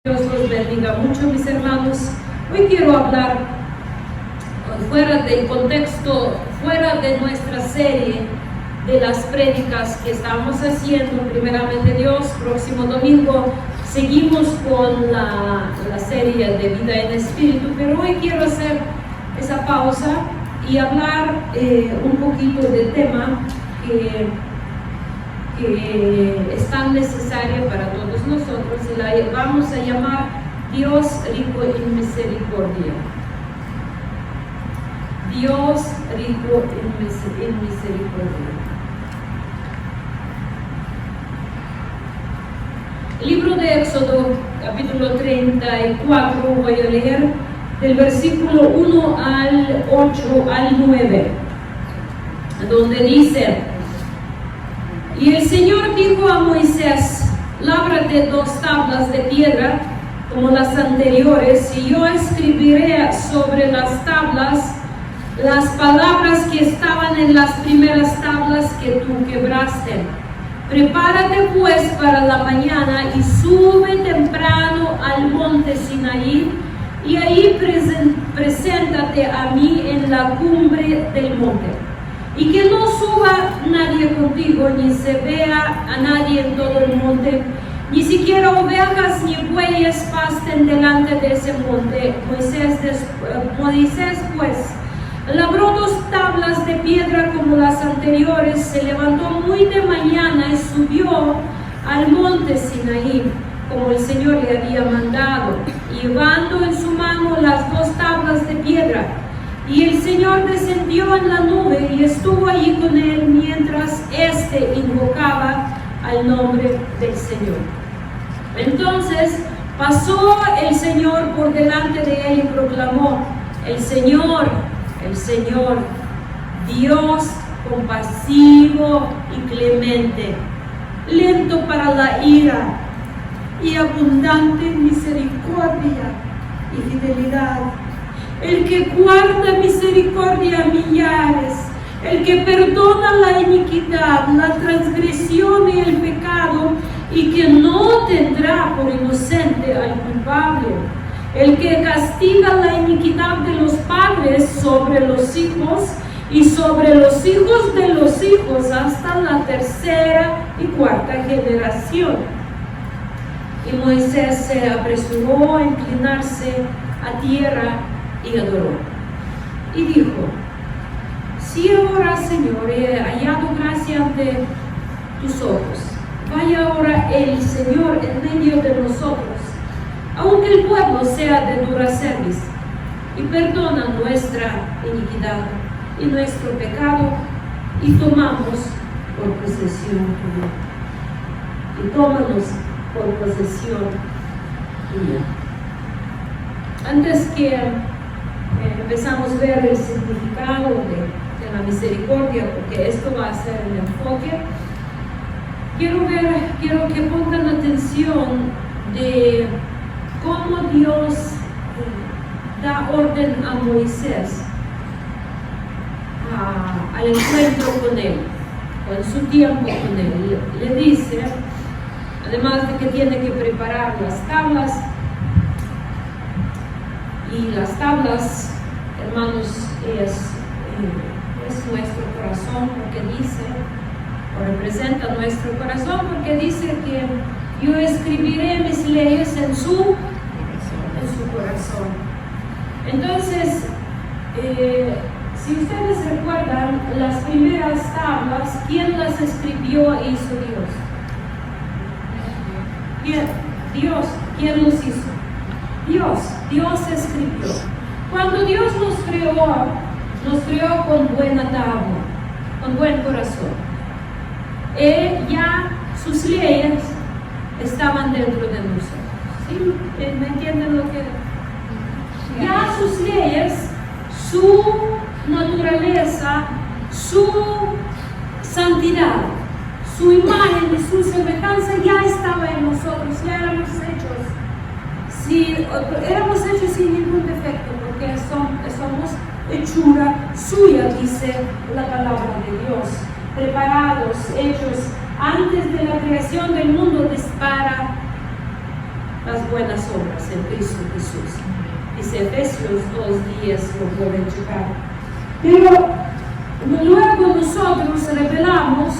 Dios los bendiga mucho, mis hermanos. Hoy quiero hablar fuera del contexto, fuera de nuestra serie de las prédicas que estamos haciendo, primeramente Dios. Próximo domingo seguimos con la serie de vida en espíritu, pero hoy quiero hacer esa pausa y hablar un poquito del tema que es tan necesario para todos nosotros, y la vamos a llamar Dios rico en misericordia. Dios rico en misericordia. El libro de Éxodo, capítulo 34, voy a leer del versículo 1 al 8 al 9, donde dice: Y el Señor dijo a Moisés: lábrate 2 tablas de piedra como las anteriores, y yo escribiré sobre las tablas las palabras que estaban en las primeras tablas que tú quebraste. Prepárate pues para la mañana y sube temprano al monte Sinaí, y ahí preséntate a mí en la cumbre del monte. Y que no suba nadie contigo, ni se vea a nadie en todo el monte, ni siquiera ovejas ni bueyes pasten delante de ese monte. Moisés pues labró 2 tablas de piedra como las anteriores, se levantó muy de mañana y subió al monte Sinaí, como el Señor le había mandado, llevando en su mano las 2 tablas de piedra. Y el Señor descendió en la nube y estuvo allí con él mientras éste invocaba al nombre del Señor. Entonces pasó el Señor por delante de él y proclamó: el Señor, Dios compasivo y clemente, lento para la ira y abundante en misericordia y fidelidad, el que guarda misericordia a millares, el que perdona la iniquidad, la transgresión y el pecado, y que no tendrá por inocente al culpable, el que castiga la iniquidad de los padres sobre los hijos y sobre los hijos de los hijos hasta la 3ª y 4ª generación. Y Moisés se apresuró a inclinarse a tierra y adoró. Y dijo: si ahora, Señor, he hallado gracia ante tus ojos, vaya ahora el Señor en medio de nosotros, aunque el pueblo sea de dura cerviz, y perdona nuestra iniquidad y nuestro pecado, y tomamos por posesión tuya. Y tómanos por posesión tuya. Antes que empezamos a ver el significado de la misericordia, porque esto va a ser el enfoque, quiero que pongan atención de cómo Dios da orden a Moisés al encuentro con él, con su tiempo con él. Le dice, además de que tiene que preparar las tablas, y las tablas, hermanos, es nuestro corazón, porque dice, o representa nuestro corazón, porque dice que yo escribiré mis leyes en su corazón. Entonces, si ustedes recuerdan, las primeras tablas, ¿quién las escribió e hizo Dios? Dios. ¿Quién los hizo? Dios escribió. Cuando Dios nos creó con buena tabla, con buen corazón. Ya sus leyes estaban dentro de nosotros. ¿Sí? ¿Me entienden lo que? Ya sus leyes, su naturaleza, su santidad, su imagen y su semejanza ya estaba en nosotros, ya éramos hechos sin ningún defecto, porque somos hechura suya, dice la palabra de Dios, preparados, hechos antes de la creación del mundo las buenas obras en Cristo Jesús. Dice Efesios 2:10, lo pueden checar. Pero luego nosotros rebelamos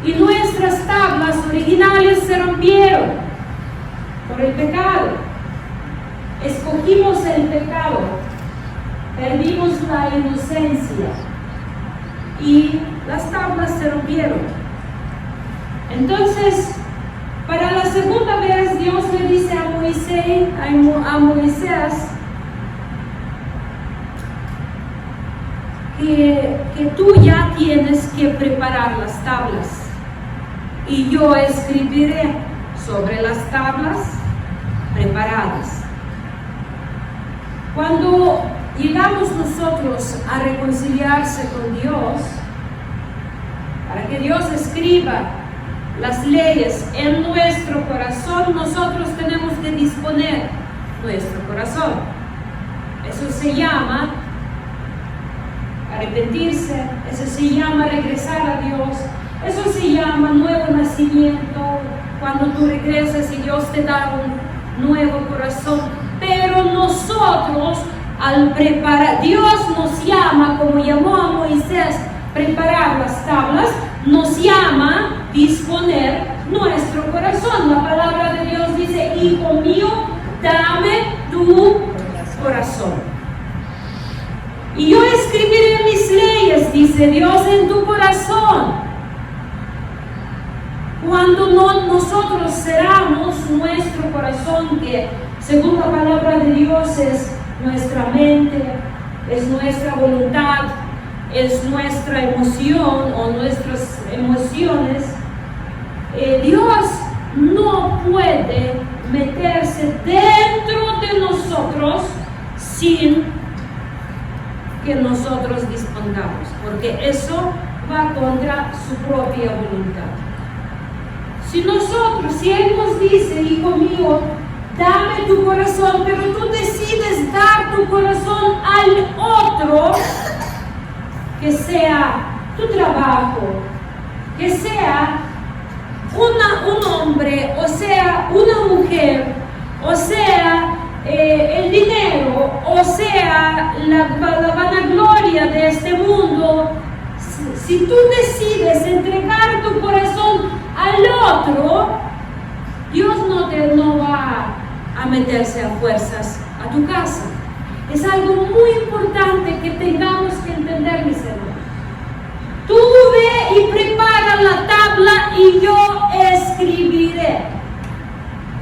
y nuestras tablas originales se rompieron por el pecado. Escogimos el pecado, perdimos la inocencia y las tablas se rompieron. Entonces, para la segunda vez Dios le dice a Moisés que tú ya tienes que preparar las tablas y yo escribiré sobre las tablas preparadas. Cuando llegamos nosotros a reconciliarse con Dios, para que Dios escriba las leyes en nuestro corazón, nosotros tenemos que disponer nuestro corazón. Eso se llama arrepentirse, eso se llama regresar a Dios, eso se llama nuevo nacimiento, cuando tú regresas y Dios te da un nuevo corazón. Pero nosotros, al preparar, Dios nos llama, como llamó a Moisés, preparar las tablas, nos llama disponer nuestro corazón. La palabra de Dios dice: hijo mío, dame tu corazón. Y yo escribiré mis leyes, dice Dios, en tu corazón. Cuando nosotros cerramos nuestro corazón, que según la palabra de Dios es nuestra mente, es nuestra voluntad, es nuestra emoción o nuestras emociones, Dios no puede meterse dentro de nosotros sin que nosotros dispongamos, porque eso va contra su propia voluntad. Si Él nos dice: hijo mío, dame tu corazón, pero tú decides dar tu corazón al otro, que sea tu trabajo, que sea un hombre, o sea una mujer, o sea el dinero, o sea la vanagloria de este mundo. Si tú decides entregar tu corazón al otro, Dios no va a meterse a fuerzas a tu casa. Es algo muy importante que tengamos que entender, mis hermanos. Tú ve y prepara la tabla y yo escribiré.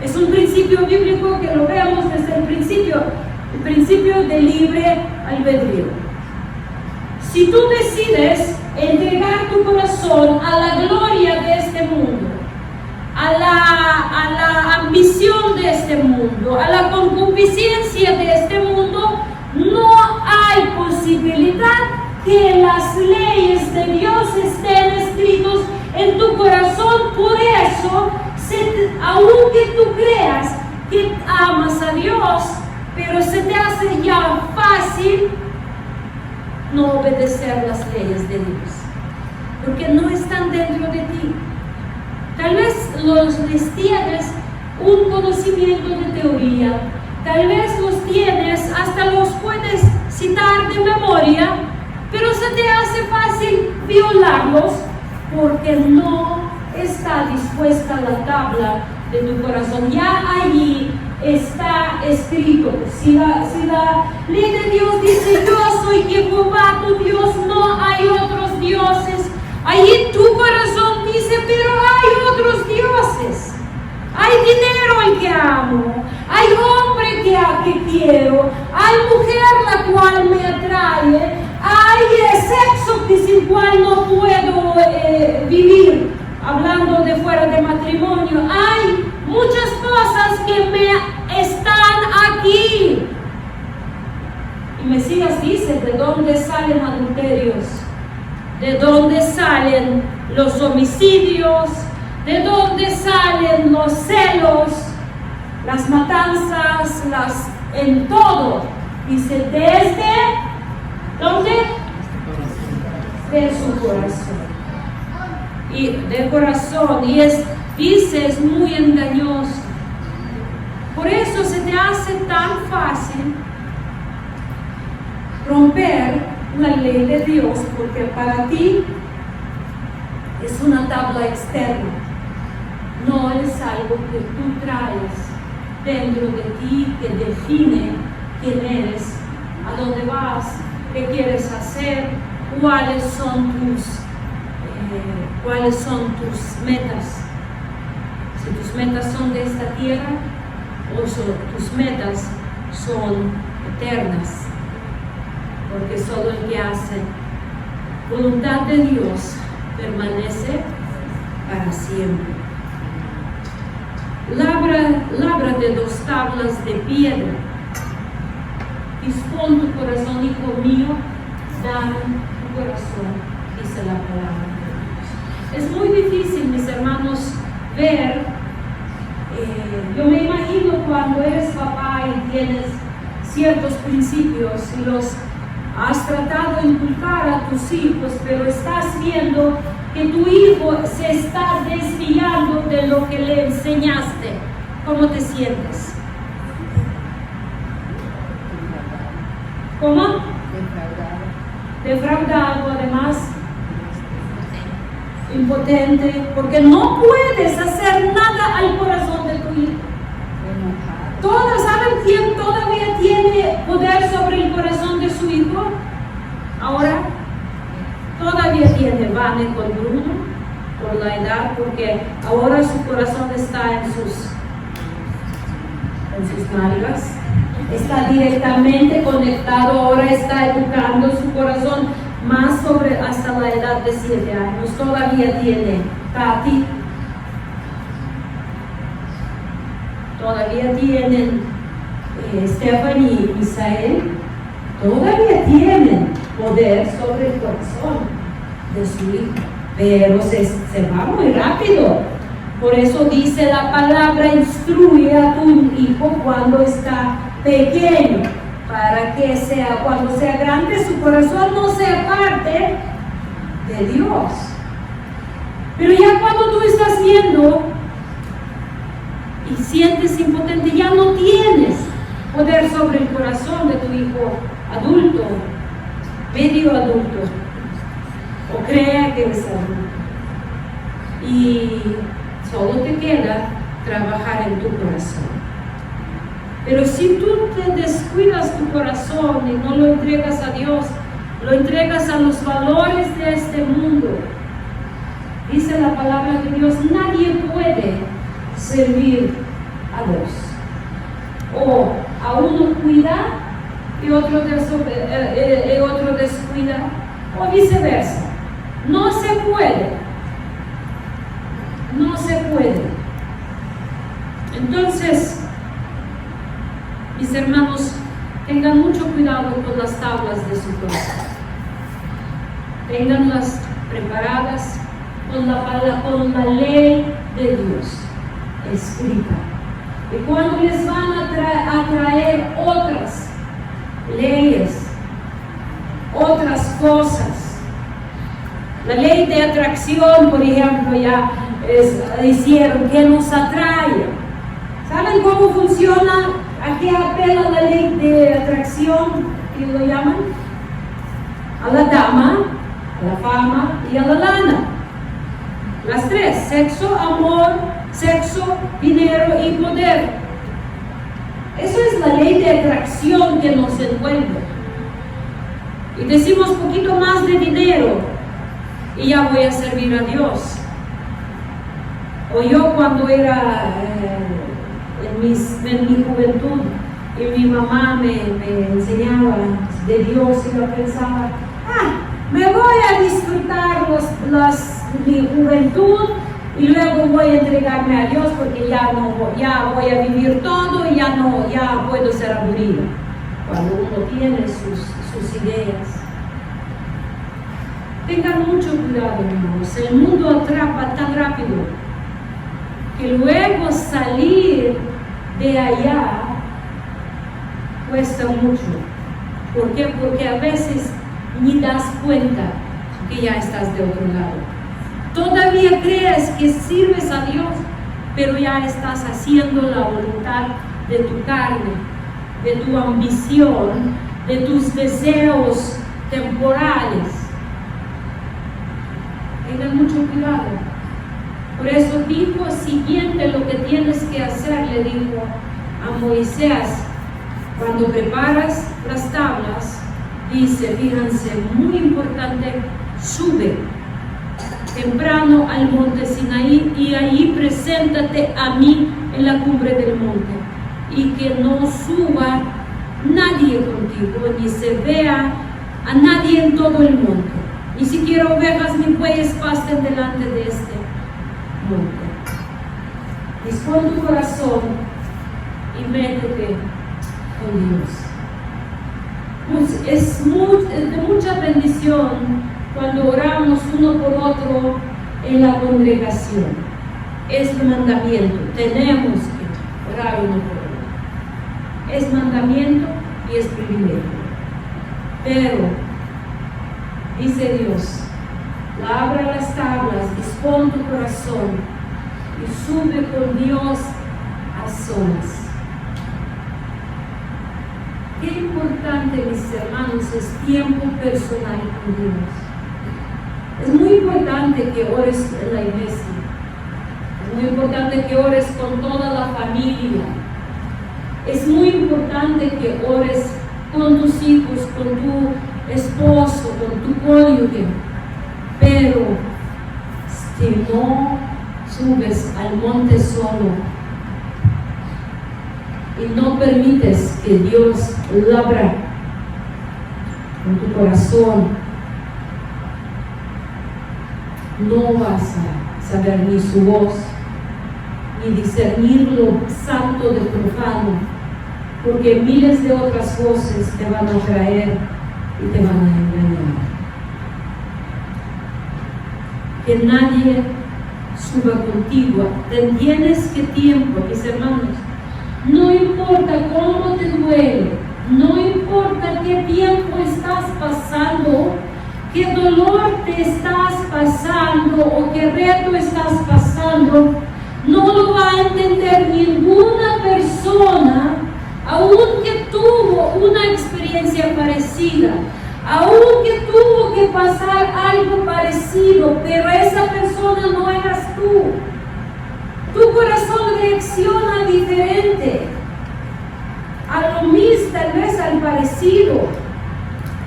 Es un principio bíblico que lo vemos desde el principio de libre albedrío. Si tú decides entregar tu corazón a la gloria de este mundo, a la ambición de este mundo, a la concupiscencia de este mundo, no hay posibilidad que las leyes de Dios estén escritas en tu corazón. Por eso, aunque tú creas que amas a Dios, pero se te hace ya fácil no obedecer las leyes de Dios, porque no están dentro de ti. Tal vez les tienes un conocimiento de teoría, tal vez los tienes, hasta los puedes citar de memoria, pero se te hace fácil violarlos porque no está dispuesta la tabla de tu corazón. Ya allí está escrito. Si la ley de Dios dice: yo soy Jehová tu Dios, no hay otros dioses, allí tu corazón dice: pero hay otros dioses. Hay dinero al que amo, hay hombre que quiero, hay mujer la cual me atrae, hay sexo sin cual no puedo vivir, hablando de fuera de matrimonio. Hay muchas cosas que me están aquí. Y Mesías dice: ¿de dónde salen adulterios? ¿De dónde salen los homicidios? ¿De dónde salen los celos? Las matanzas, en todo. Dice: ¿desde dónde? De su corazón. Y de corazón. Y es muy engañoso. Por eso se te hace tan fácil romper la ley de Dios, porque para ti es una tabla externa, no es algo que tú traes dentro de ti que define quién eres, a dónde vas, qué quieres hacer, cuáles son tus metas. Si tus metas son de esta tierra o tus metas son eternas, porque solo el que hace voluntad de Dios permanece para siempre. Lábrate 2 tablas de piedra, dispón tu corazón, hijo mío, dame tu corazón, dice la palabra de Dios. Es muy difícil, mis hermanos, ver, yo me imagino cuando eres papá y tienes ciertos principios y los has tratado de inculcar a tus hijos, pero estás viendo que tu hijo se está desviando de lo que le enseñaste. ¿Cómo te sientes? ¿Cómo? Defraudado, además impotente, porque no puedes hacer nada al corazón de tu hijo. Todos saben quién todavía tiene poder sobre el corazón de su hijo. Ahora todavía tiene Vane con Bruno por la edad, porque ahora su corazón está en sus nalgas, está directamente conectado, ahora está educando su corazón más sobre hasta la edad de 7 años. Todavía tiene Tati, todavía tienen Stephanie y Misael, todavía tienen poder sobre el corazón de su hijo, pero se va muy rápido. Por eso dice la palabra: instruye a tu hijo cuando está pequeño, para que cuando sea grande su corazón no sea parte de Dios. Pero ya cuando tú estás viendo y sientes impotente, ya no tienes poder sobre el corazón de tu hijo adulto, medio adulto, o crea que es adulto, y solo te queda trabajar en tu corazón. Pero si tú te descuidas tu corazón y no lo entregas a Dios, lo entregas a los valores de este mundo, dice la palabra de Dios, nadie puede servir a Dios. O a uno cuida y otro descuida, o viceversa. No se puede. No se puede. Entonces, mis hermanos, tengan mucho cuidado con las tablas de su corazón. Ténganlas preparadas con la ley de Dios escrita. Y cuando les van a traer otras leyes, otras cosas, la ley de atracción, por ejemplo, ya hicieron que nos atrae. ¿Saben cómo funciona? ¿A qué apela la ley de atracción? ¿Qué lo llaman? A la dama, a la fama y a la lana. Las 3: sexo, amor, sexo, dinero y poder. Eso es la ley de atracción que nos envuelve. Y decimos poquito más de dinero y ya voy a servir a Dios. O yo cuando era en mi juventud y mi mamá me enseñaba de Dios, y yo pensaba, me voy a disfrutar mi juventud y luego voy a entregarme a Dios, porque ya voy a vivir todo y ya puedo ser aburrido. Cuando uno tiene sus ideas. Tengan mucho cuidado, hermanos. El mundo atrapa tan rápido que luego salir de allá cuesta mucho. ¿Por qué? Porque a veces ni das cuenta que ya estás de otro lado. Todavía crees que sirves a Dios, pero ya estás haciendo la voluntad de tu carne, de tu ambición, de tus deseos temporales. Tengan mucho cuidado. Por eso dijo siguiente lo que tienes que hacer, le dijo a Moisés, cuando preparas las tablas, dice, fíjense, muy importante, sube temprano al monte Sinaí y ahí preséntate a mí en la cumbre del monte, y que no suba nadie contigo, ni se vea a nadie en todo el monte, ni siquiera ovejas ni bueyes pasten delante de este monte. Dispón tu corazón y métete con Dios. Pues es de mucha bendición cuando oramos uno por otro en la congregación. Es mandamiento, tenemos que orar uno por otro. Es mandamiento y es privilegio. Pero, dice Dios, labra las tablas, dispón tu corazón y sube con Dios a solas. Qué importante, mis hermanos, es tiempo personal con Dios. Es muy importante que ores en la iglesia. Es muy importante que ores con toda la familia. Es muy importante que ores con tus hijos, con tu esposo, con tu cónyuge. Pero si no subes al monte solo y no permites que Dios labra con tu corazón, no vas a saber ni su voz, ni discernir lo santo de profano, porque miles de otras voces te van a traer y te van a engañar. Que nadie suba contigo. Tienes que tiempo, mis hermanos. No importa cómo te duele, no importa qué tiempo estás pasando, qué dolor te estás pasando o qué reto estás pasando, no lo va a entender ninguna persona, aunque tuvo una experiencia parecida, aunque tuvo que pasar algo parecido, pero esa persona no eras tú. Tu corazón reacciona diferente a lo mismo, tal vez al parecido.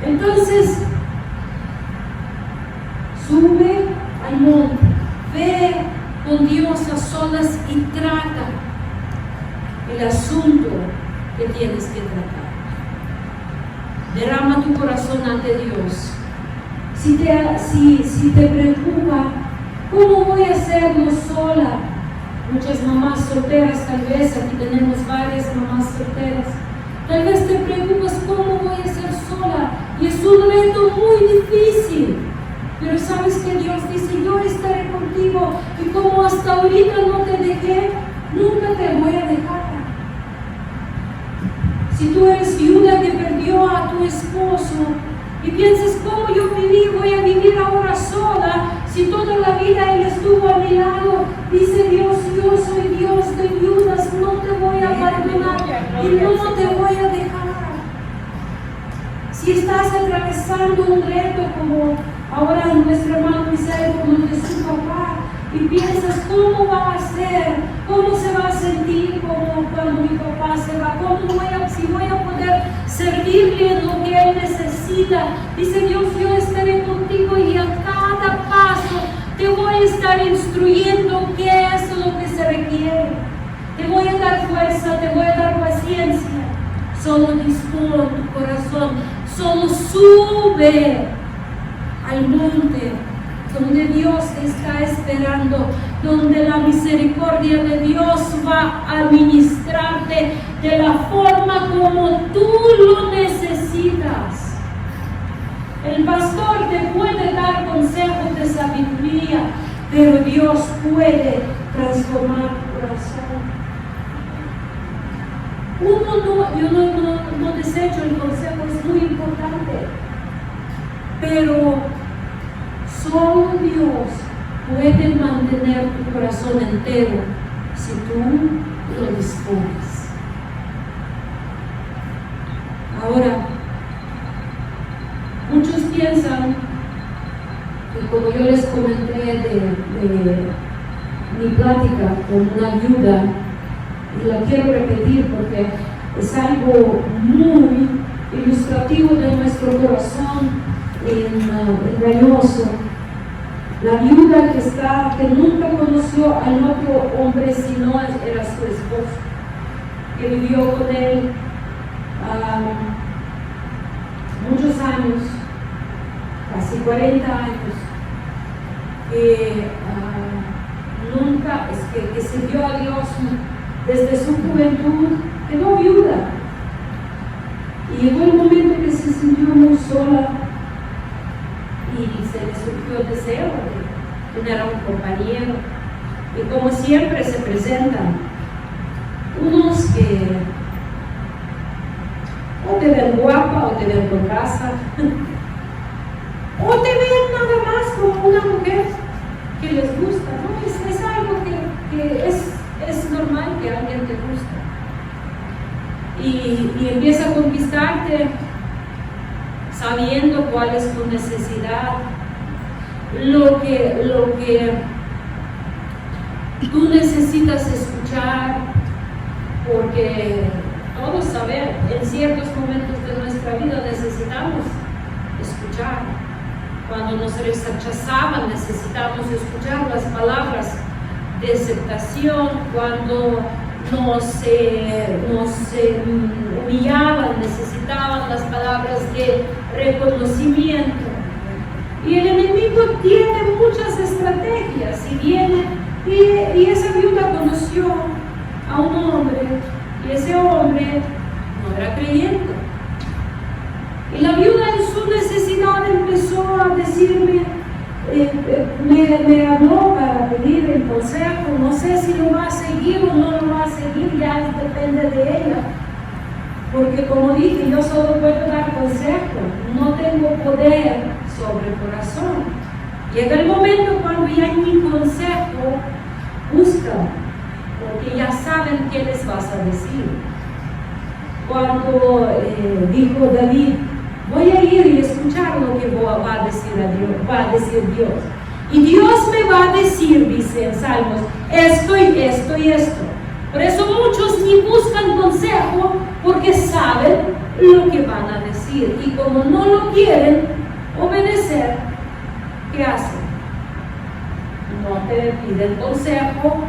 Entonces, sube al monte, ve con Dios a solas y trata el asunto que tienes que tratar. Derrama tu corazón ante Dios. Si te preocupa, ¿cómo voy a hacerlo sola? Muchas mamás solteras, tal vez, aquí tenemos varias mamás solteras. Tal vez te preocupas, ¿cómo voy a ser sola? Y es un reto muy difícil. Pero sabes que Dios dice, yo estaré contigo. Y como hasta ahorita no te dejé, nunca te voy a dejar. Si tú eres viuda que perdió a tu esposo y piensas, ¿cómo yo voy a vivir ahora sola? Si toda la vida Él estuvo a mi lado, dice Dios, yo soy Dios de viudas, no te voy a abandonar y no te voy a dejar. Si estás atravesando un reto como ahora nuestro hermano Misael con lo de su papá y piensas, ¿cómo va a ser? ¿Cómo se va a sentir como cuando mi papá se va? Si voy a poder servirle en lo que Él necesita? Dice Dios, yo estaré contigo y a cada paso te voy a estar instruyendo qué es lo que se requiere. Te voy a dar fuerza, te voy a dar paciencia. Solo dispón tu corazón, solo sube al monte donde Dios te está esperando, donde la misericordia de Dios va a ministrarte de la forma como tú lo necesitas. El pastor te puede dar consejos de sabiduría, pero Dios puede transformar tu corazón. Yo no desecho el consejo, es muy importante, pero solo Dios puede mantener tu corazón entero si tú lo dispones. Ahora, muchos piensan que, como yo les comenté de mi plática con una viuda, y la quiero repetir porque es algo muy ilustrativo de nuestro corazón engañoso. La viuda que nunca conoció al otro hombre sino era su esposo, que vivió con él muchos años, casi 40 años, nunca, que sirvió a Dios desde su juventud, quedó viuda. Y llegó el momento que se sintió muy sola y se le surgió el deseo de tener a un compañero. Y como siempre se presentan unos que o te ven guapa o te ven con casa o te ven nada más como una mujer que les gusta, ¿no? Es algo que es normal que a alguien te guste y empieza a conquistarte sabiendo cuál es tu necesidad, lo que tú necesitas escuchar, porque todos sabemos, en ciertos momentos de nuestra vida necesitamos escuchar. Cuando nos rechazaban necesitamos escuchar las palabras de aceptación, cuando nos humillaban necesitaban las palabras de reconocimiento. Y el enemigo tiene muchas estrategias y viene, y esa viuda conoció a un hombre, y ese hombre no era creyente. Y la viuda en su necesidad empezó a decirme, me habló para pedir el consejo, no sé si lo va a seguir o no lo va a seguir, ya depende de ella. Porque como dije, yo solo puedo dar consejo, no tengo poder sobre el corazón. Llega el momento cuando ya mi consejo busca, porque ya saben qué les vas a decir. Cuando dijo David, voy a ir y escuchar lo que va a decir Dios. Y Dios me va a decir, dice en Salmos, esto y esto y esto. Por eso muchos ni buscan consejo porque saben lo que van a decir. Y como no lo quieren obedecer, ¿qué hacen? No te piden consejo,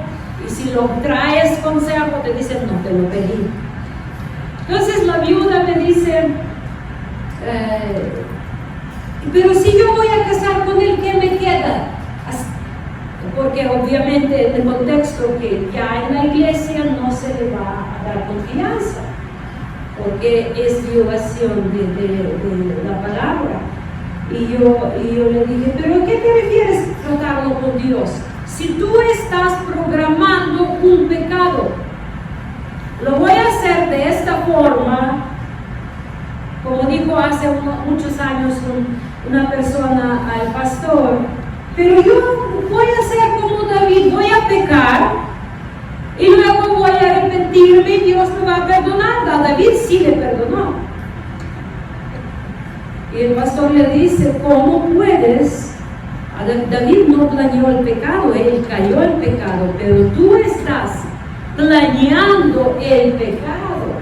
y si lo traes consejo te dicen no te lo pedí. Entonces la viuda me dice, pero si yo voy a casar con él, ¿qué me queda? Porque obviamente en el contexto que ya en la iglesia no se le va a dar confianza, porque es violación de la palabra. Y yo le dije, ¿pero a qué te refieres tratarlo con Dios? Si tú estás programando un pecado, lo voy a hacer de esta forma, como dijo hace muchos años una persona al pastor, pero yo voy a ser como David, voy a pecar y luego voy a arrepentirme y Dios me va a perdonar. A David sí le perdonó. Y el pastor le dice, ¿cómo puedes? David no planeó el pecado, él cayó en pecado, pero tú estás planeando el pecado.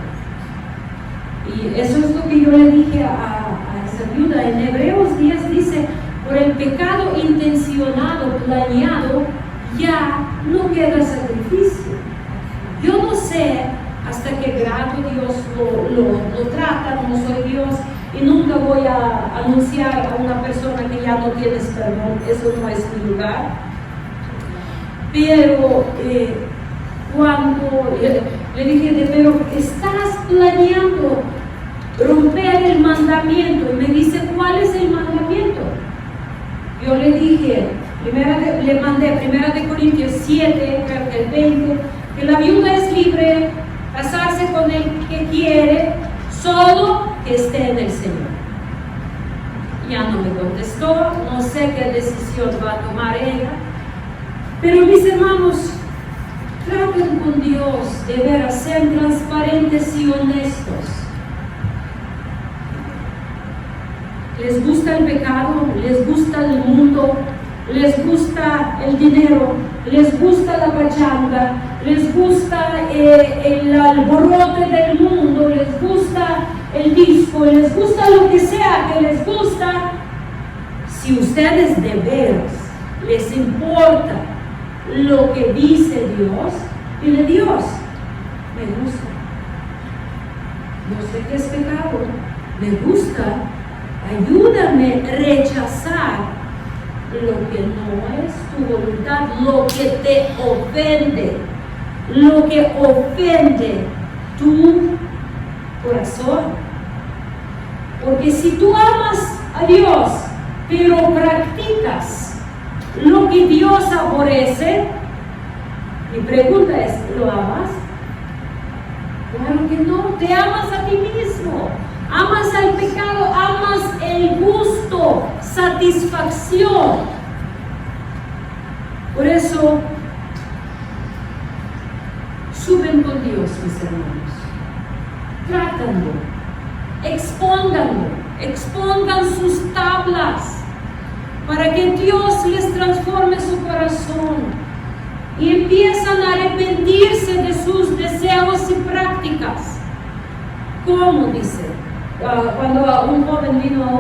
Y eso es lo que yo le dije a esa viuda. En Hebreos 10 dice, por el pecado intencionado, planeado, ya no queda sacrificio. Yo no sé hasta qué grado Dios lo trata, no soy Dios, y nunca voy a anunciar a una persona que ya no tienes perdón, eso no es mi lugar. Pero cuando le dije, pero estás planeando romper el mandamiento, y me dice, ¿cuál es el mandamiento? Yo le dije, le mandé 1 Corintios 7, creo que el 20, que la viuda es libre casarse con el que quiere, solo que esté en el Señor. Ya no me contestó, no sé qué decisión va a tomar ella, pero mis hermanos, traten con Dios de veras, sean transparentes y honestos. Les gusta el pecado, les gusta el mundo, les gusta el dinero, les gusta la pachanga, les gusta el alborote del mundo, les gusta el disco, les gusta lo que sea que les gusta. Si ustedes de veras les importa lo que dice Dios, dile: Dios, me gusta. Yo sé que es pecado, me gusta. Ayúdame a rechazar lo que no es tu voluntad, lo que te ofende, lo que ofende tu corazón. Porque si tú amas a Dios, pero practicas lo que Dios aborrece, mi pregunta es: ¿lo amas? Claro que no. Te amas a ti mismo, amas al pecado, amas el gusto, satisfacción. Por eso suben con Dios, mis hermanos, trátanlo, expongan sus tablas para que Dios les transforme su corazón y empiezan a arrepentirse de sus deseos y prácticas. ¿Cómo? Dice, cuando un joven vino a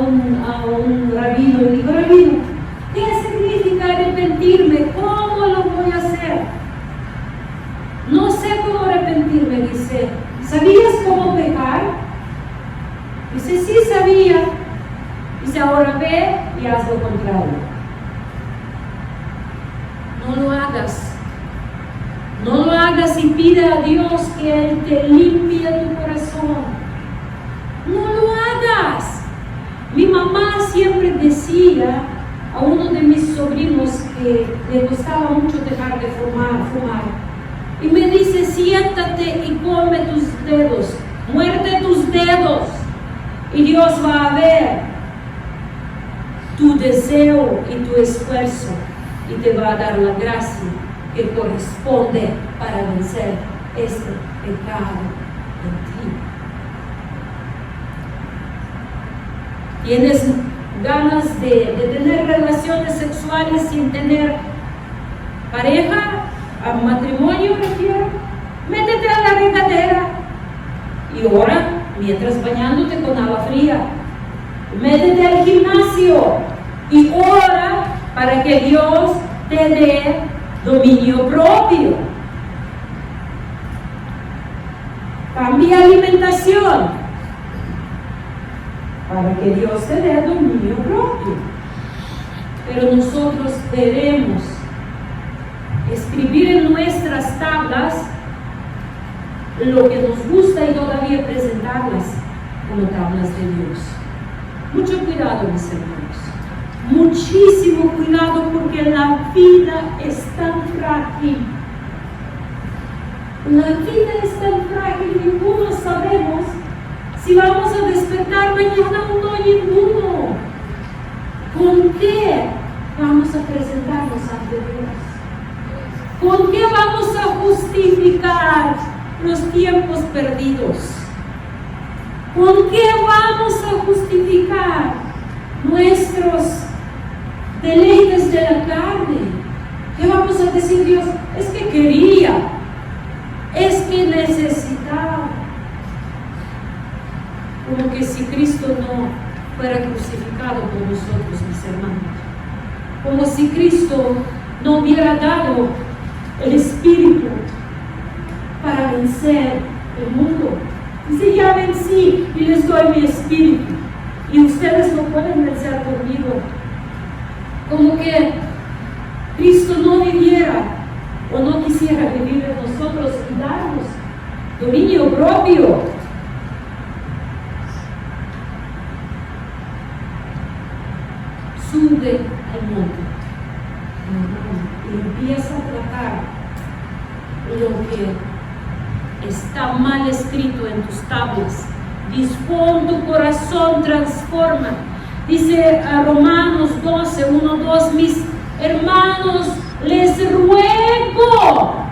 un rabino y dijo: rabino, ¿qué significa arrepentirme? ¿Cómo lo voy a hacer? No sé cómo arrepentirme. Dice: ¿sabías cómo pecar? Dice: sí, sabía. Dice: ahora ve y haz lo contrario. No lo hagas. No lo hagas y pide a Dios que Él te limpie tu corazón. No lo hagas. Mi mamá siempre decía a uno de mis sobrinos que le gustaba mucho dejar de fumar. Y me dice: siéntate y come tus dedos, muerde tus dedos, y Dios va a ver tu deseo y tu esfuerzo y te va a dar la gracia que corresponde para vencer este pecado en ti. ¿Tienes ganas de tener relaciones sexuales sin tener pareja? ¿A matrimonio refiero? Métete a la regadera y ora mientras bañándote con agua fría. Métete al gimnasio y ora para que Dios te dé dominio propio. Cambia alimentación para que Dios te dé dominio propio. Pero nosotros debemos escribir en nuestras tablas lo que nos gusta y todavía presentarlas como tablas de Dios. Mucho cuidado, mis hermanos. Muchísimo cuidado, porque la vida es tan frágil. La vida es tan frágil, ninguno sabemos si vamos a despertar mañana o no, ninguno. ¿Con qué vamos a presentarnos ante Dios? ¿Con qué vamos a justificar los tiempos perdidos? ¿Con qué vamos a justificar nuestros deleites de la carne? ¿Qué vamos a decir? Dios, es que quería, es que necesitaba. Como que si Cristo no fuera crucificado por nosotros, mis hermanos. Como si Cristo no hubiera dado el Espíritu para vencer el mundo. Dice: ya vencí y les doy mi Espíritu, y ustedes no pueden vencer conmigo. Como que Cristo no viviera o no quisiera vivir en nosotros y darnos dominio propio. Sube al monte y empieza a tratar lo que está mal escrito en tus tablas. Dispón tu corazón, transforma. Dice a Romanos 12, 1, 2, mis hermanos, les ruego,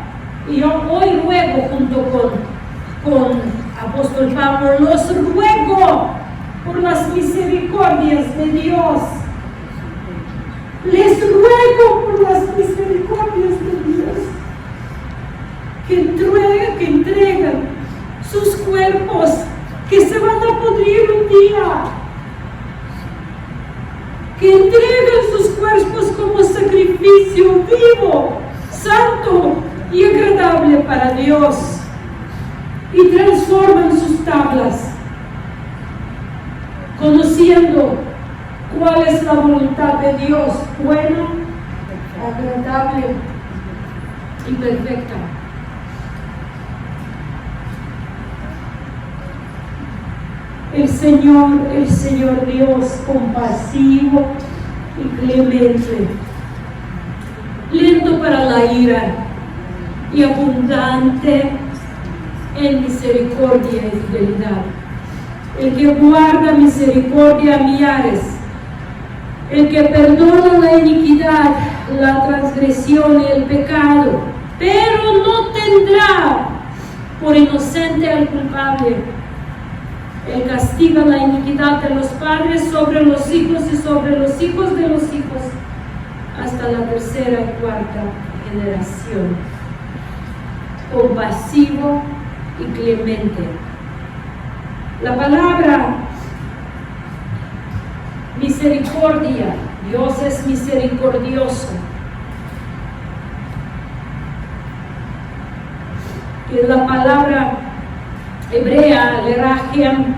y yo hoy ruego junto con apóstol Pablo, los ruego por las misericordias de Dios. Les ruego por las misericordias de Dios que entregan sus cuerpos que se van a pudrir un día, que entreguen sus cuerpos como sacrificio vivo, santo y agradable para Dios, y transforman sus tablas, conociendo cuál es la voluntad de Dios, buena, agradable y perfecta. El Señor Dios, compasivo y clemente, lento para la ira y abundante en misericordia y fidelidad. El que guarda misericordia a millares, el que perdona la iniquidad, la transgresión y el pecado, pero no tendrá por inocente al culpable. Él castiga la iniquidad de los padres sobre los hijos y sobre los hijos de los hijos, hasta la tercera y cuarta generación. Compasivo y clemente. La palabra misericordia, Dios es misericordioso. Que la palabra hebrea, lerachim,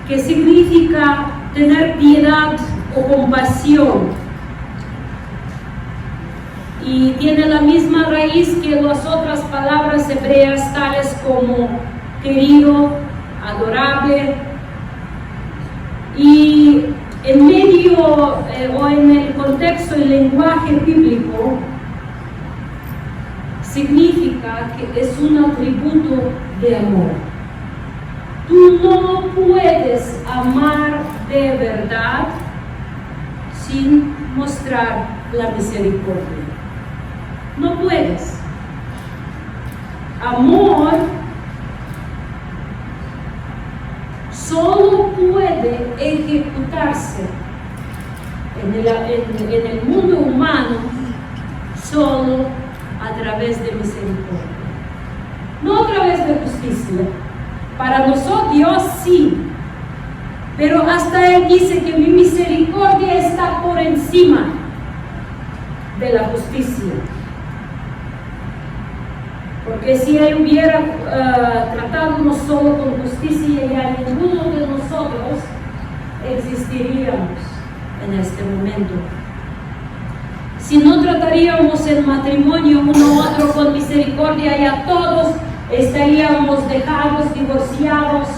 que significa tener piedad o compasión, y tiene la misma raíz que las otras palabras hebreas tales como querido, adorable, y en medio o en el contexto del lenguaje bíblico significa que es un atributo de amor. Tú no puedes amar de verdad sin mostrar la misericordia. No puedes. Amor solo puede ejecutarse en el mundo humano solo a través de misericordia, no a través de justicia. Para nosotros Dios sí, pero hasta Él dice que mi misericordia está por encima de la justicia, porque si Él hubiera tratado no solo con justicia, ya ninguno de nosotros existiríamos en este momento. Si no trataríamos el matrimonio uno a otro con misericordia, ya todos estaríamos dejados, divorciados,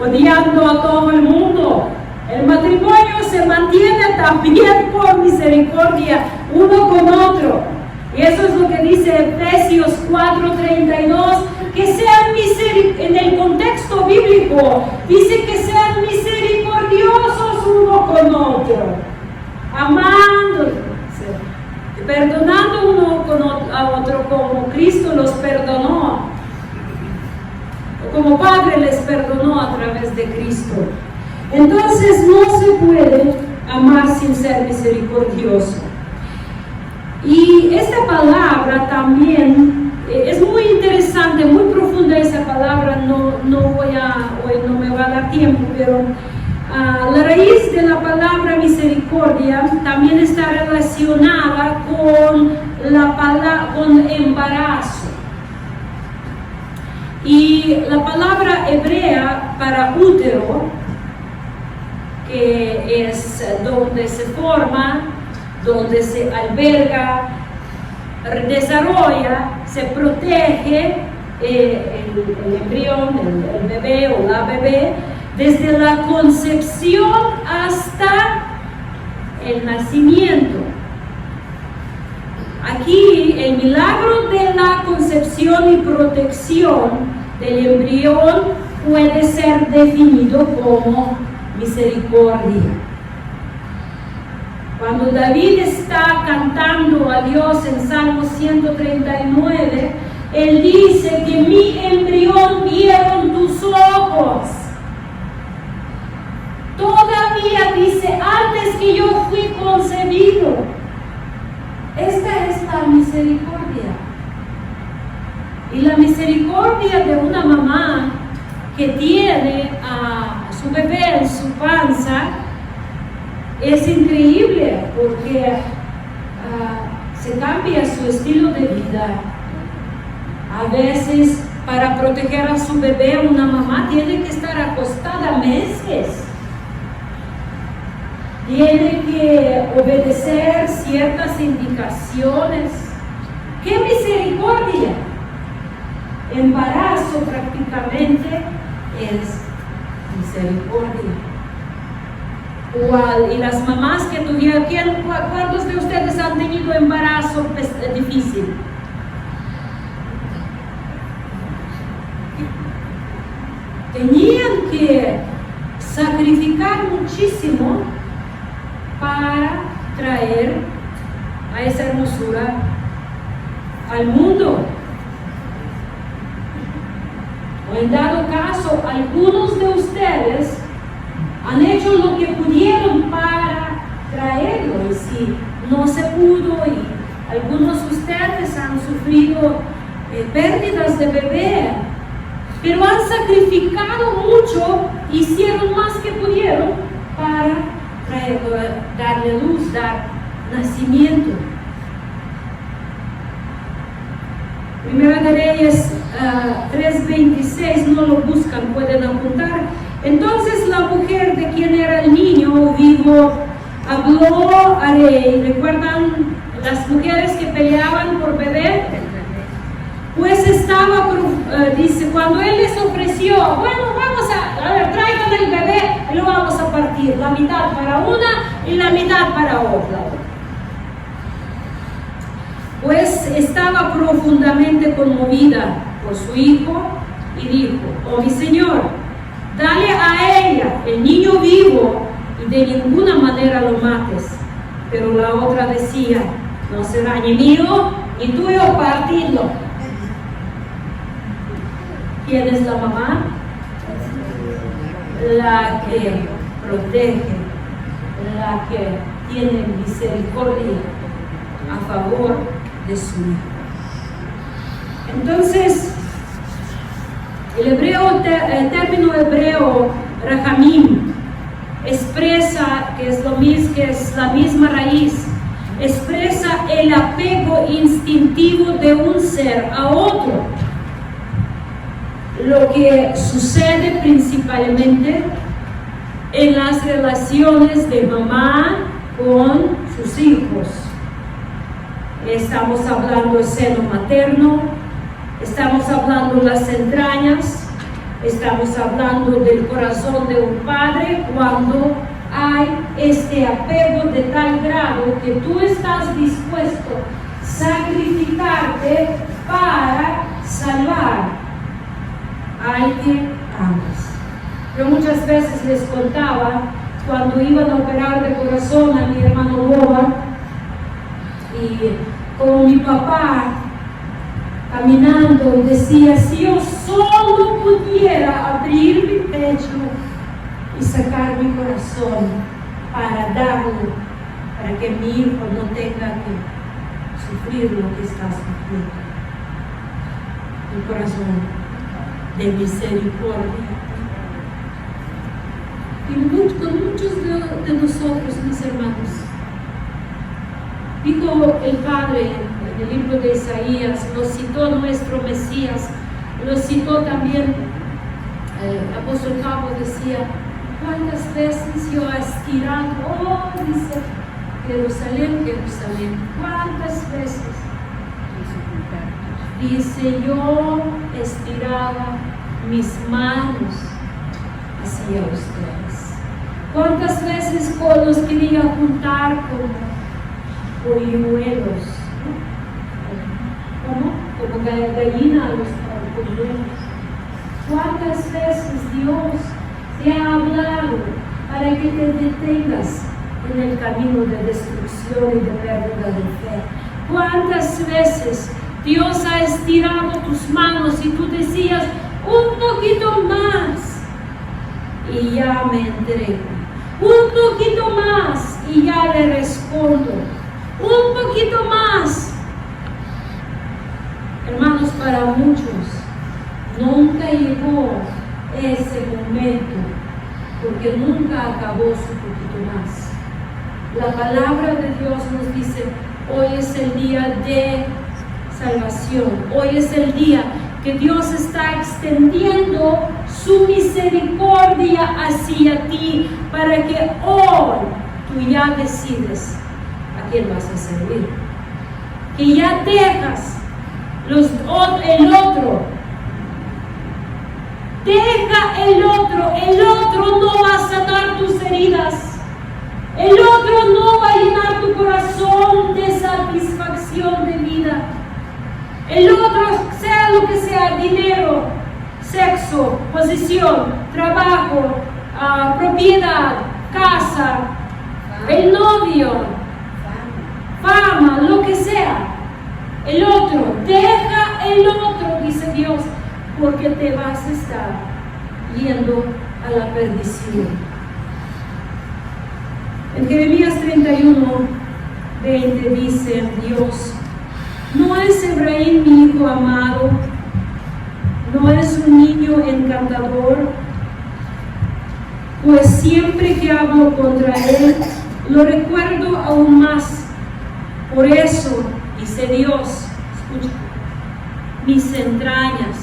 odiando a todo el mundo. El matrimonio se mantiene también por misericordia uno con otro. Y eso es lo que dice Efesios 4:32, que sean en el contexto bíblico, dice que sean misericordiosos uno con otro, amándose, perdonando uno a otro como Cristo los perdonó, como Padre les perdonó a través de Cristo. Entonces no se puede amar sin ser misericordioso. Y esta palabra también es muy interesante, muy profunda esa palabra, hoy no me va a dar tiempo, pero la raíz de la palabra misericordia también está relacionada con embarazo. Y la palabra hebrea para útero, que es donde se forma, donde se alberga, desarrolla, se protege el embrión, el bebé o la bebé, desde la concepción hasta el nacimiento. Aquí el milagro de la concepción y protección del embrión puede ser definido como misericordia. Cuando David está cantando a Dios en Salmo 139, él dice que mi embrión vieron tus ojos. misericordia de una mamá que tiene a su bebé en su panza es increíble, porque se cambia su estilo de vida. A veces, para proteger a su bebé, una mamá tiene que estar acostada meses. Tiene que obedecer ciertas indicaciones. ¡Qué misericordia! Embarazo prácticamente es misericordia. Y las mamás que tuvieron, ¿cuántos de ustedes han tenido embarazo difícil? Tenían que sacrificar muchísimo para traer a esa hermosura al mundo. O en dado caso, algunos de ustedes han hecho lo que pudieron para traerlo, y si no se pudo, y algunos de ustedes han sufrido pérdidas de bebé, pero han sacrificado mucho, hicieron más que pudieron para traerlo, darle luz, dar nacimiento. Primera de Reyes 3:26, no lo buscan, pueden apuntar. Entonces la mujer de quien era el niño vivo habló a rey. ¿Recuerdan las mujeres que peleaban por bebé? Pues estaba, dice, cuando él les ofreció, bueno, vamos a ver, traigan el bebé y lo vamos a partir, la mitad para una y la mitad para otra. Pues estaba profundamente conmovida por su hijo y dijo, oh mi señor, dale a ella el niño vivo y de ninguna manera lo mates. Pero la otra decía, no será ni mío ni tuyo partirlo. ¿Quién es la mamá? La que protege, la que tiene misericordia a favor de su hijo. Entonces, el término hebreo rahamim expresa, que es lo mismo, que es la misma raíz, expresa el apego instintivo de un ser a otro, lo que sucede principalmente en las relaciones de mamá con sus hijos. Estamos hablando del seno materno, estamos hablando de las entrañas, estamos hablando del corazón de un padre, cuando hay este apego de tal grado que tú estás dispuesto a sacrificarte para salvar a alguien amas. Yo muchas veces les contaba cuando iban a operar de corazón a mi hermano Boba, y con mi papá caminando, y decía, si yo solo pudiera abrir mi pecho y sacar mi corazón para darlo, para que mi hijo no tenga que sufrir lo que está sufriendo. Un corazón de misericordia. Y con muchos de nosotros, mis hermanos, dijo el Padre en el libro de Isaías, lo citó nuestro Mesías, lo citó también el apóstol Pablo, decía, ¿cuántas veces yo he estirado, dice, Jerusalén, Jerusalén, cuántas veces? Dice, yo estiraba mis manos hacia ustedes. ¿Cuántas veces los quería juntar como polluelos? Como gallina a los polluelos. ¿Cuántas veces Dios te ha hablado para que te detengas en el camino de destrucción y de pérdida de fe? ¿Cuántas veces Dios ha estirado tus manos y tú decías, un poquito más y ya me entrego, un poquito más y ya le respondo, un poquito más? Hermanos, para muchos Nunca llegó ese momento, porque nunca acabó su poquito más. La palabra de Dios nos dice, hoy es el día de salvación, hoy es el día que Dios está extendiendo su misericordia hacia ti, para que hoy tú ya decides a quién vas a servir, que ya dejas el otro. Deja el otro no va a sanar tus heridas, el otro no va a llenar tu corazón de satisfacción de vida. El otro, sea lo que sea, dinero, sexo, posición, trabajo, propiedad, casa, el novio, fama, lo que sea. El otro, deja el otro, dice Dios, porque te vas a estar yendo a la perdición. En Jeremías 31:20 dice Dios, ¿no es Efraín mi hijo amado? ¿No es un niño encantador? Pues siempre que hablo contra él, lo recuerdo aún más. Por eso, dice Dios, escucha, mis entrañas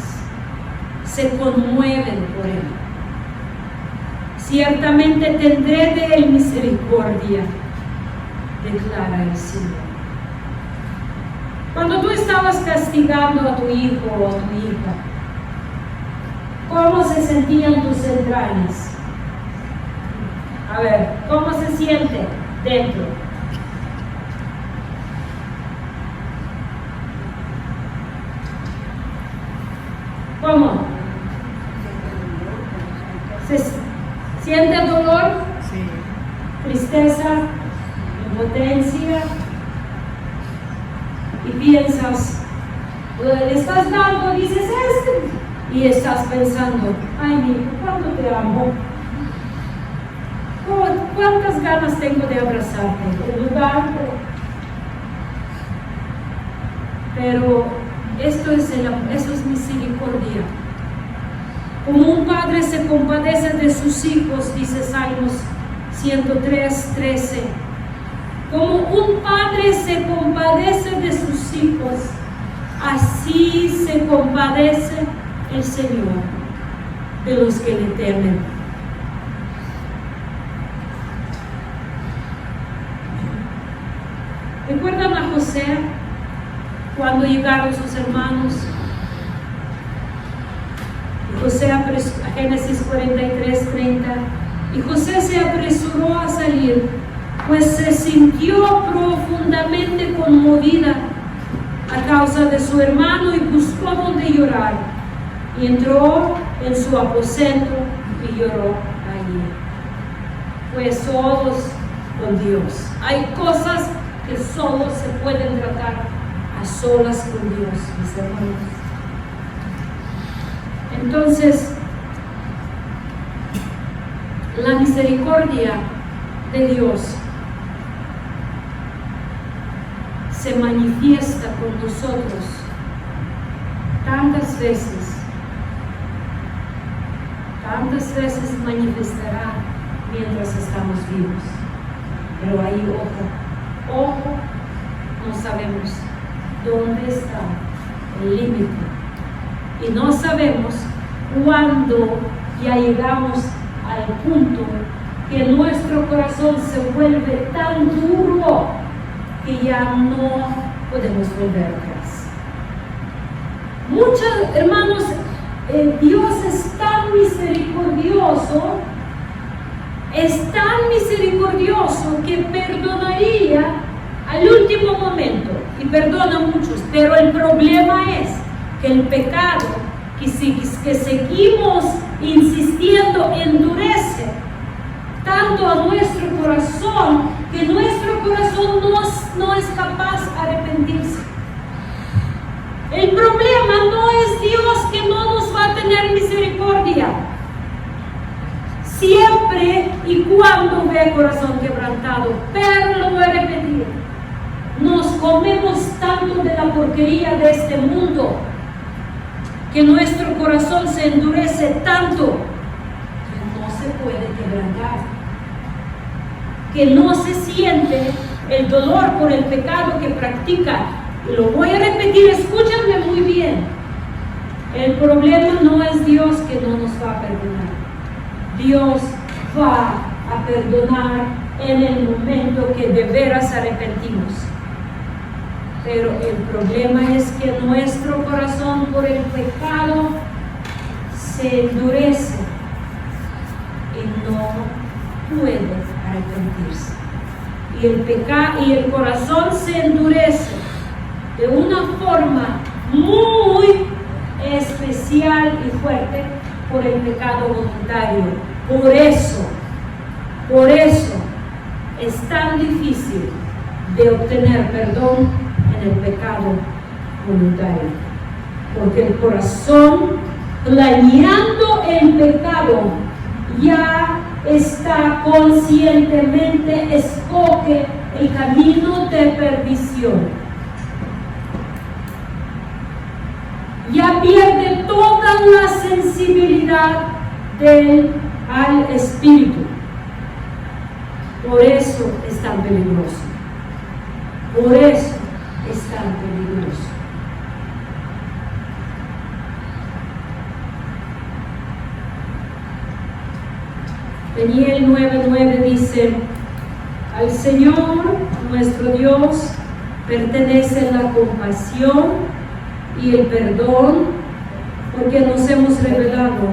se conmueven por él. Ciertamente tendré de él misericordia, declara el Señor. Cuando tú estabas castigando a tu hijo o a tu hija, ¿cómo se sentían tus entrañas? A ver, ¿cómo se siente dentro? ¿Cómo? ¿Se siente dolor? Sí. Tristeza, impotencia, y piensas, le estás dando, dices y estás pensando, ay mi hijo, ¿cuánto te amo? ¿Cuántas ganas tengo de abrazarte, de ayudarte? Pero eso es misericordia. Como un padre se compadece de sus hijos, dice Salmos 103:13. Como un padre se compadece de sus hijos, así se compadece el Señor de los que le temen. ¿Recuerdan a José cuando llegaron sus hermanos? Génesis 43:30. Y José se apresuró a salir, pues se sintió profundamente conmovida a causa de su hermano y buscó donde llorar. Y entró en su aposento y lloró allí. Fue solos con Dios. Hay cosas que solo se pueden tratar a solas con Dios, mis hermanos. Entonces, la misericordia de Dios se manifiesta con nosotros tantas veces manifestará mientras estamos vivos. Pero ahí, ojo, no sabemos dónde está el límite. Y no sabemos cuándo ya llegamos al punto que nuestro corazón se vuelve tan duro que ya no podemos volver atrás. Muchos hermanos, Dios es tan misericordioso que perdonaría al último momento, y perdona a muchos, pero el problema es que el pecado que seguimos insistiendo endurece tanto a nuestro corazón que nuestro corazón no es capaz de arrepentirse. El problema no es Dios que no nos va a tener misericordia. Siempre y cuando ve corazón quebrantado, pero lo voy a repetir, nos comemos tanto de la porquería de este mundo que nuestro corazón se endurece tanto que no se puede quebrantar, que no se siente el dolor por el pecado que practica. Y lo voy a repetir, escúchenme muy bien. El problema no es Dios que no nos va a perdonar. Dios va a perdonar en el momento que de veras arrepentimos. Pero el problema es que nuestro corazón por el pecado se endurece y no puede arrepentirse. Y el corazón se endurece de una forma muy especial y fuerte por el pecado voluntario. Por eso es tan difícil de obtener perdón en el pecado voluntario, porque el corazón, planeando el pecado, ya está conscientemente escoge el camino de perdición. Ya pierde toda la sensibilidad al espíritu. Por eso es tan peligroso. Por eso es tan peligroso. Daniel 9:9 dice: al Señor nuestro Dios pertenece la compasión y el perdón, porque nos hemos rebelado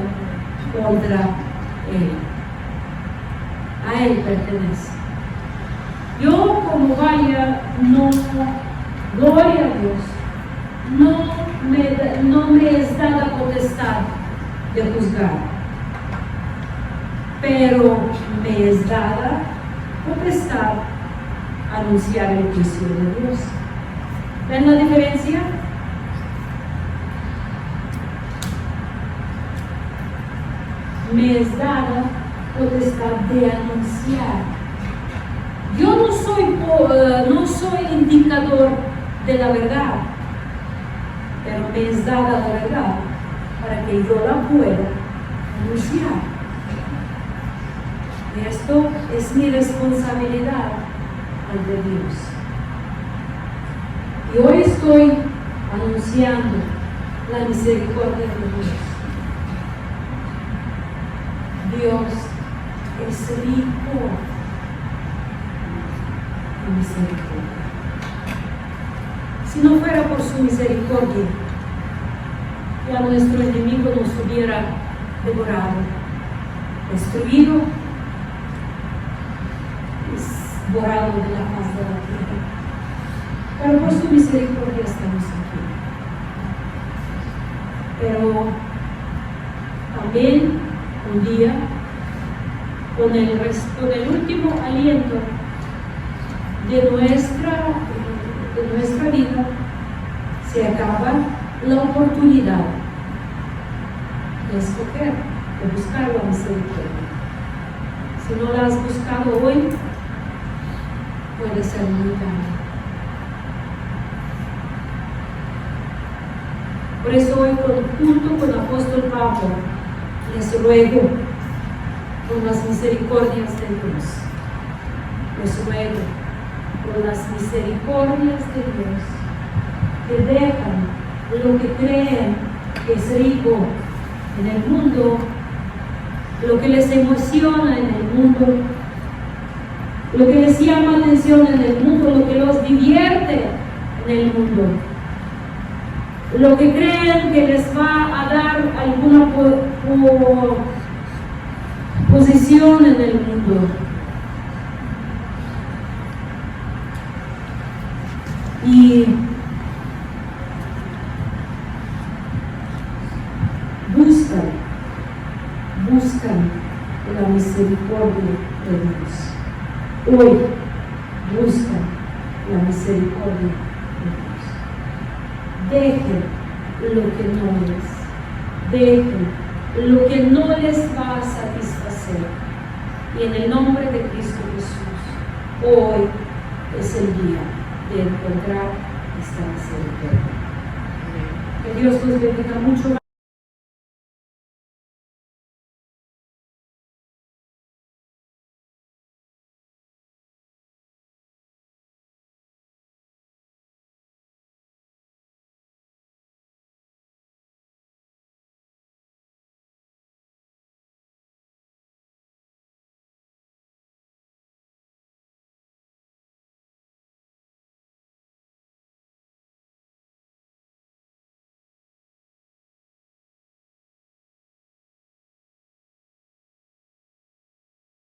contra Él. A Él pertenece. Yo como vaya, no, gloria a Dios, no me es dada potestad de juzgar, pero me es dada potestad anunciar el juicio de Dios. ¿Ven la diferencia? Me es dada potestad de anunciar. Yo no soy indicador de la verdad, pero me es dada la verdad para que yo la pueda anunciar. Y esto es mi responsabilidad ante Dios. Y hoy estoy anunciando la misericordia de Dios. Dios es rico en misericordia. Si no fuera por su misericordia, ya nuestro enemigo nos hubiera devorado, destruido y borrado de la faz de la tierra. Pero por su misericordia estamos aquí. Pero también un día, con el último aliento de nuestra vida, se acaba la oportunidad de escoger, de buscar la misericordia. Si no la has buscado hoy, puede ser muy tarde. Por eso hoy, junto con el apóstol Pablo, les ruego por las misericordias de Dios. Les ruego por las misericordias de Dios, que dejan lo que creen que es rico en el mundo, lo que les emociona en el mundo, lo que les llama la atención en el mundo, lo que los divierte en el mundo, lo que creen que les va a dar alguna posición en el mundo. Y buscan la misericordia de Dios. Hoy buscan la misericordia de Dios. Dejen lo que no es. Dejen lo que no les va a satisfacer. Y en el nombre de Cristo Jesús, hoy es el día de encontrar esta misericordia. Que Dios nos bendiga mucho.